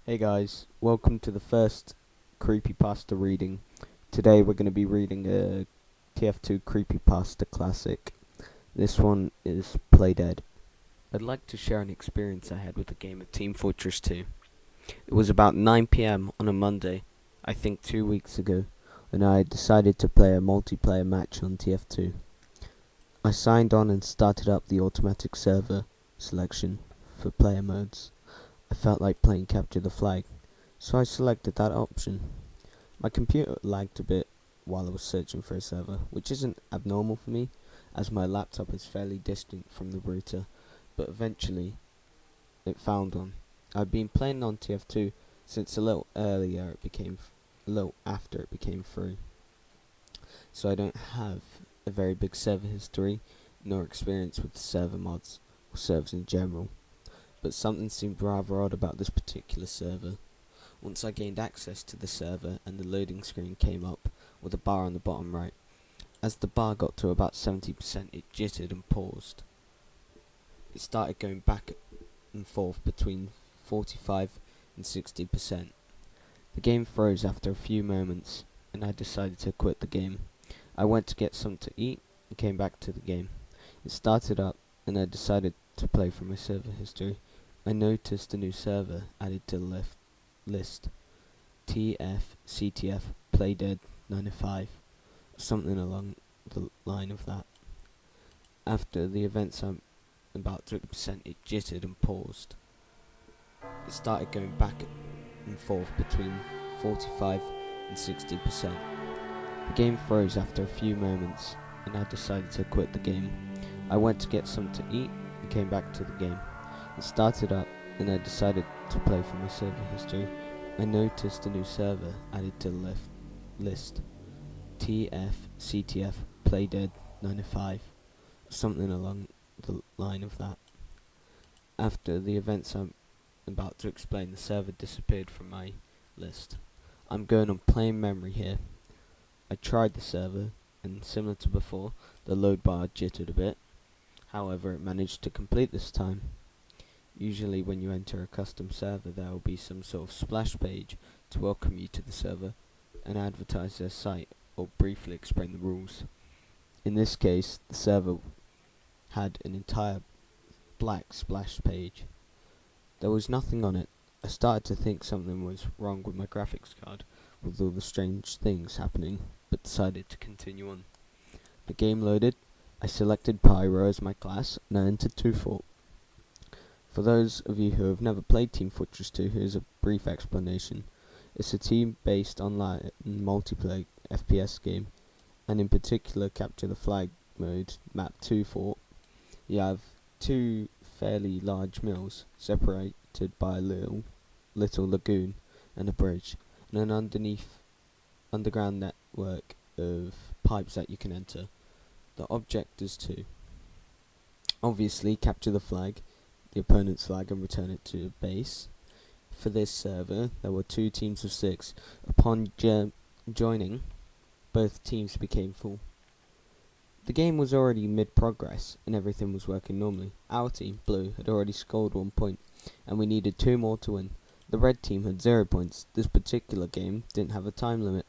Hey guys, welcome to the first creepypasta reading. Today we're going to be reading a tf2 creepypasta classic. This one is Play Dead. I'd like to share an experience I had with a game of Team Fortress 2. It was about 9 PM on a Monday, I think 2 weeks ago, and I decided to play a multiplayer match on tf2. I signed on and started up the automatic server selection for player modes. I felt like playing Capture the Flag, so I selected that option. My computer lagged a bit while I was searching for a server, which isn't abnormal for me, as my laptop is fairly distant from the router, but eventually it found one. I've been playing on TF2 since a little after it became free, so I don't have a very big server history, nor experience with server mods, or servers in general, but something seemed rather odd about this particular server. Once I gained access to the server and the loading screen came up with a bar on the bottom right, as the bar got to about 70% it jittered and paused. It started going back and forth between 45 and 60%. The game froze after a few moments and I decided to quit the game. I went to get something to eat and came back to the game. It started up and I decided to play from my server history. I noticed a new server added to the list. tf Play Dead 95, something along the line of that. After the events I'm about to present, it jittered and paused. It started going back and forth between 45 and 60%. The game froze after a few moments and I decided to quit the game. I went to get something to eat and came back to the game. It started up and I decided to play for my server history. I noticed a new server added to the list. tf Play Dead 95, something along the line of that. After the events I'm about to explain, the server disappeared from my list. I'm going on plain memory here. I tried the server, and similar to before, the load bar jittered a bit. However, it managed to complete this time. Usually when you enter a custom server, there will be some sort of splash page to welcome you to the server and advertise their site or briefly explain the rules. In this case, the server had an entire black splash page. There was nothing on it. I started to think something was wrong with my graphics card with all the strange things happening, but decided to continue on. The game loaded. I selected Pyro as my class and I entered 2-4. For those of you who have never played Team Fortress 2, here's a brief explanation. It's a team-based online multiplayer FPS game, and in particular Capture the Flag mode, map 2-4. You have two fairly large mills separated by a little lagoon and a bridge, and an underground network of pipes that you can enter. The object is to obviously capture the flag, the opponent's flag, and return it to base. For this server, there were 2 teams of 6. Upon joining, both teams became full. The game was already mid-progress, and everything was working normally. Our team, Blue, had already scored 1 point, and we needed 2 more to win. The red team had 0 points. This particular game didn't have a time limit,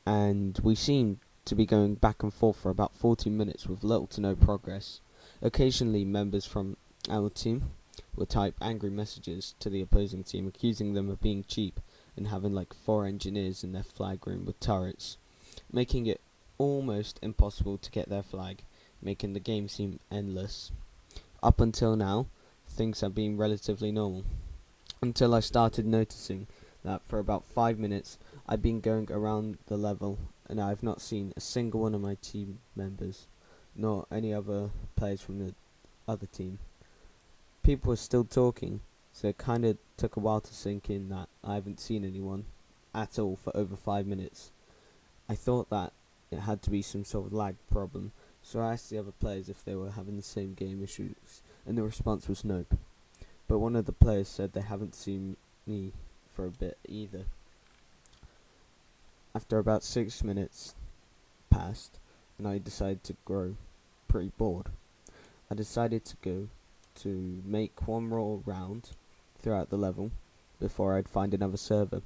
and we seemed to be going back and forth for about 40 minutes with little to no progress. Occasionally, members from our team would type angry messages to the opposing team, accusing them of being cheap and having like 4 engineers in their flag room with turrets, making it almost impossible to get their flag, making the game seem endless. Up until now, things have been relatively normal, until I started noticing that for about 5 minutes I've been going around the level and I've not seen a single one of my team members, nor any other players from the other team. People were still talking, so it kinda took a while to sink in that I haven't seen anyone at all for over 5 minutes. I thought that it had to be some sort of lag problem, so I asked the other players if they were having the same game issues, and the response was nope. But one of the players said they haven't seen me for a bit either. After about 6 minutes passed, and I decided to grow pretty bored, I decided to go to make one more round throughout the level before I'd find another server.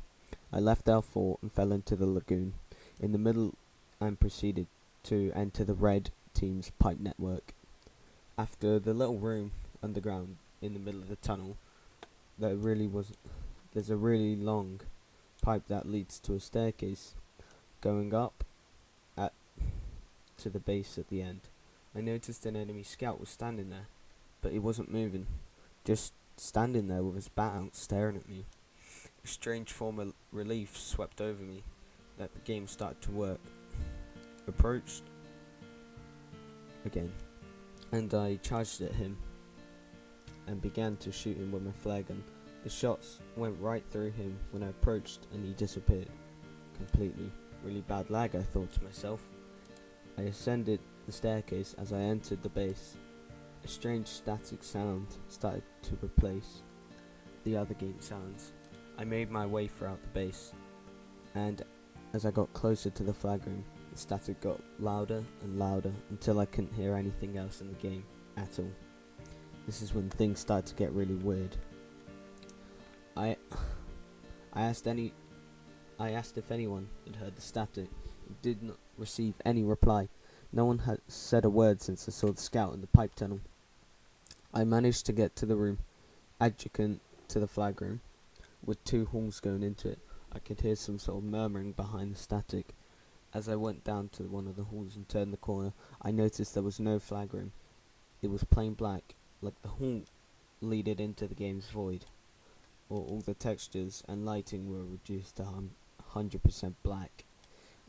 I left L4 and fell into the lagoon. In the middle, and proceeded to enter the red team's pipe network. After the little room underground in the middle of the tunnel, there's a really long pipe that leads to a staircase going up at to the base at the end. I noticed an enemy scout was standing there, but he wasn't moving, just standing there with his bat out staring at me. A strange form of relief swept over me that the game started to work. Approached again, and I charged at him and began to shoot him with my flare gun. The shots went right through him when I approached, and he disappeared completely. Really bad lag, I thought to myself. I ascended the staircase. As I entered the base, a strange static sound started to replace the other game sounds. I made my way throughout the base, and as I got closer to the flag room, the static got louder and louder until I couldn't hear anything else in the game at all. This is when things started to get really weird. I asked if anyone had heard the static. It did not receive any reply. No one had said a word since I saw the scout in the pipe tunnel. I managed to get to the room adjacent to the flag room, with 2 halls going into it. I could hear some sort of murmuring behind the static. As I went down to one of the halls and turned the corner, I noticed there was no flag room. It was plain black, like the hall leaded into the game's void, or all the textures and lighting were reduced to 100% black.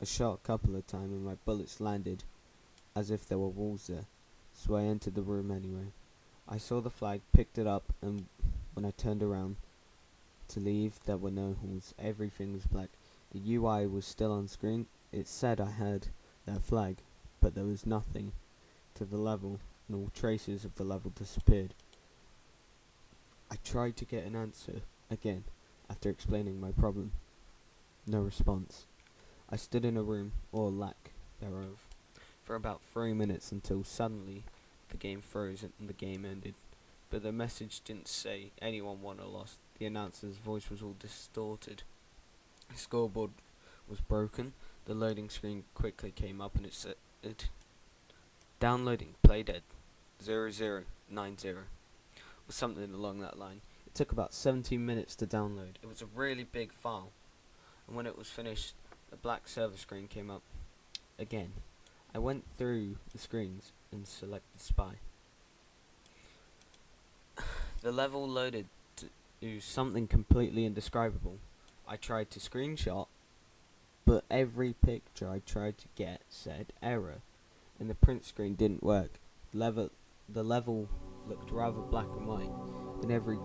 I shot a couple of times and my bullets landed as if there were walls there, so I entered the room anyway. I saw the flag, picked it up, and when I turned around to leave, there were no halls. Everything was black. The UI was still on screen. It said I had that flag, but there was nothing to the level, and all traces of the level disappeared. I tried to get an answer again after explaining my problem. No response. I stood in a room, or lack thereof, for about 3 minutes until suddenly the game froze and the game ended. But the message didn't say anyone won or lost. The announcer's voice was all distorted. The scoreboard was broken. The loading screen quickly came up and it said, "Downloading playdead 0090," or something along that line. It took about 17 minutes to download. It was a really big file, and when it was finished, the black server screen came up again. I went through the screens and selected Spy. The level loaded to something completely indescribable. I tried to screenshot, but every picture I tried to get said error, and the print screen didn't work. The level looked rather black and white, and every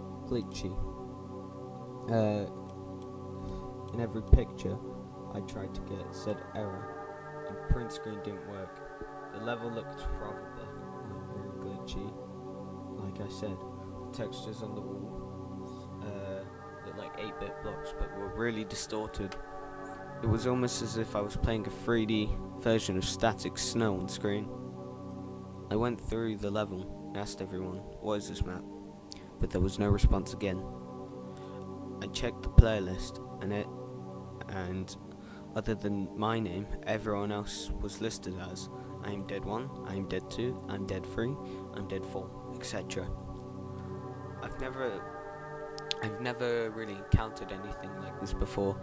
in every picture I tried to get said error, and print screen didn't work. The level looked rather black and very glitchy. Like I said, the textures on the wall looked like 8-bit blocks, but were really distorted. It was almost as if I was playing a 3D version of static snow on screen. I went through the level and asked everyone, "What is this map?" But there was no response again. I checked the playlist, and other than my name, everyone else was listed as "I'm dead 1, I'm dead 2, I'm dead 3, I'm dead 4, etc." I've never really encountered anything like this before,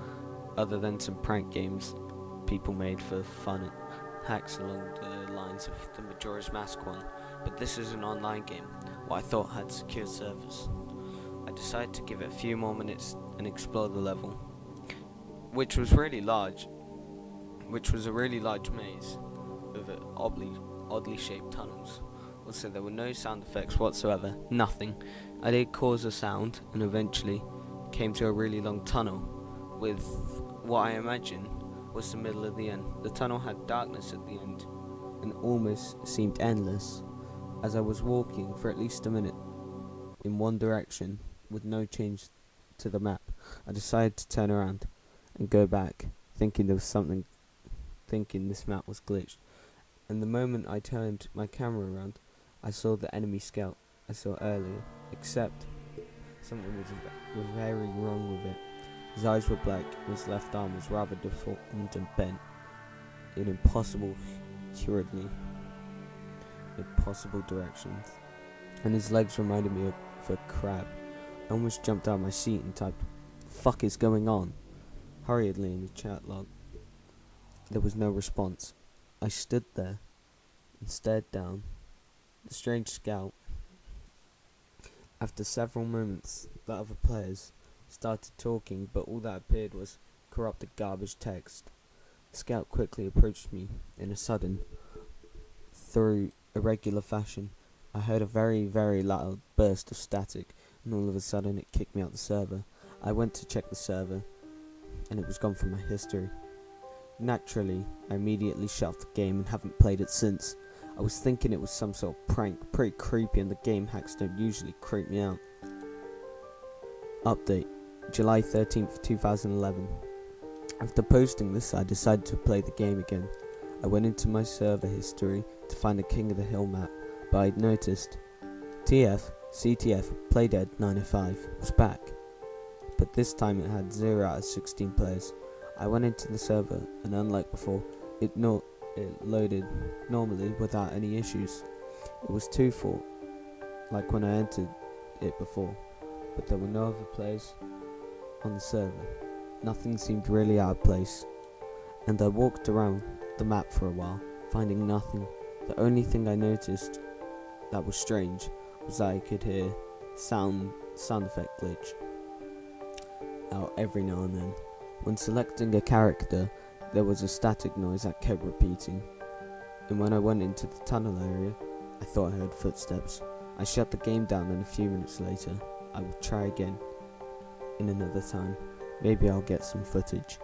other than some prank games people made for fun, hacks along the lines of the Majora's Mask one, but this is an online game, what I thought had secure servers. I decided to give it a few more minutes and explore the level, which was a really large maze of oddly shaped tunnels. Also, there were no sound effects whatsoever, nothing. I did cause a sound and eventually came to a really long tunnel with what I imagine was the middle of the end. The tunnel had darkness at the end and almost seemed endless. As I was walking for at least a minute in one direction with no change to the map, I decided to turn around and go back, thinking this map was glitched. And the moment I turned my camera around, I saw the enemy scout I saw earlier, except Something was very wrong with it. His eyes were black, and his left arm was rather deformed and bent in impossible directions, and his legs reminded me of a crab. I almost jumped out of my seat and typed, "Fuck is going on?" hurriedly in the chat log. There was no response. I stood there and stared down. The strange scout. After several moments, the other players started talking, but all that appeared was corrupted garbage text. The scout quickly approached me in a sudden, through irregular fashion. I heard a very, very loud burst of static, and all of a sudden it kicked me out the server. I went to check the server, and it was gone from my history. Naturally, I immediately shut off the game and haven't played it since. I was thinking it was some sort of prank, pretty creepy, and the game hacks don't usually creep me out. Update, July 13th, 2011. After posting this, I decided to play the game again. I went into my server history to find the King of the Hill map, but I'd noticed CTF Playdead 905 was back, but this time it had 0 out of 16 players. I went into the server, and unlike before, it loaded normally without any issues. It was 2-4, like when I entered it before, but there were no other players on the server. Nothing seemed really out of place, and I walked around the map for a while, finding nothing. The only thing I noticed that was strange was that I could hear sound effect glitch out every now and then. When selecting a character, there was a static noise that kept repeating, and when I went into the tunnel area, I thought I heard footsteps. I shut the game down, and a few minutes later, I would try again in another time. Maybe I'll get some footage.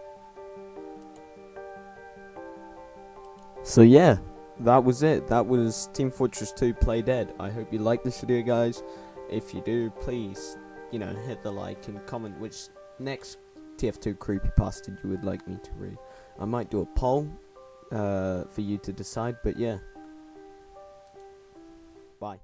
So yeah, that was it. That was Team Fortress 2 Play Dead. I hope you liked this video, guys. If you do, please, hit the like and comment which next tf2 creepypasta you would like me to read. I might do a poll for you to decide, but yeah. Bye.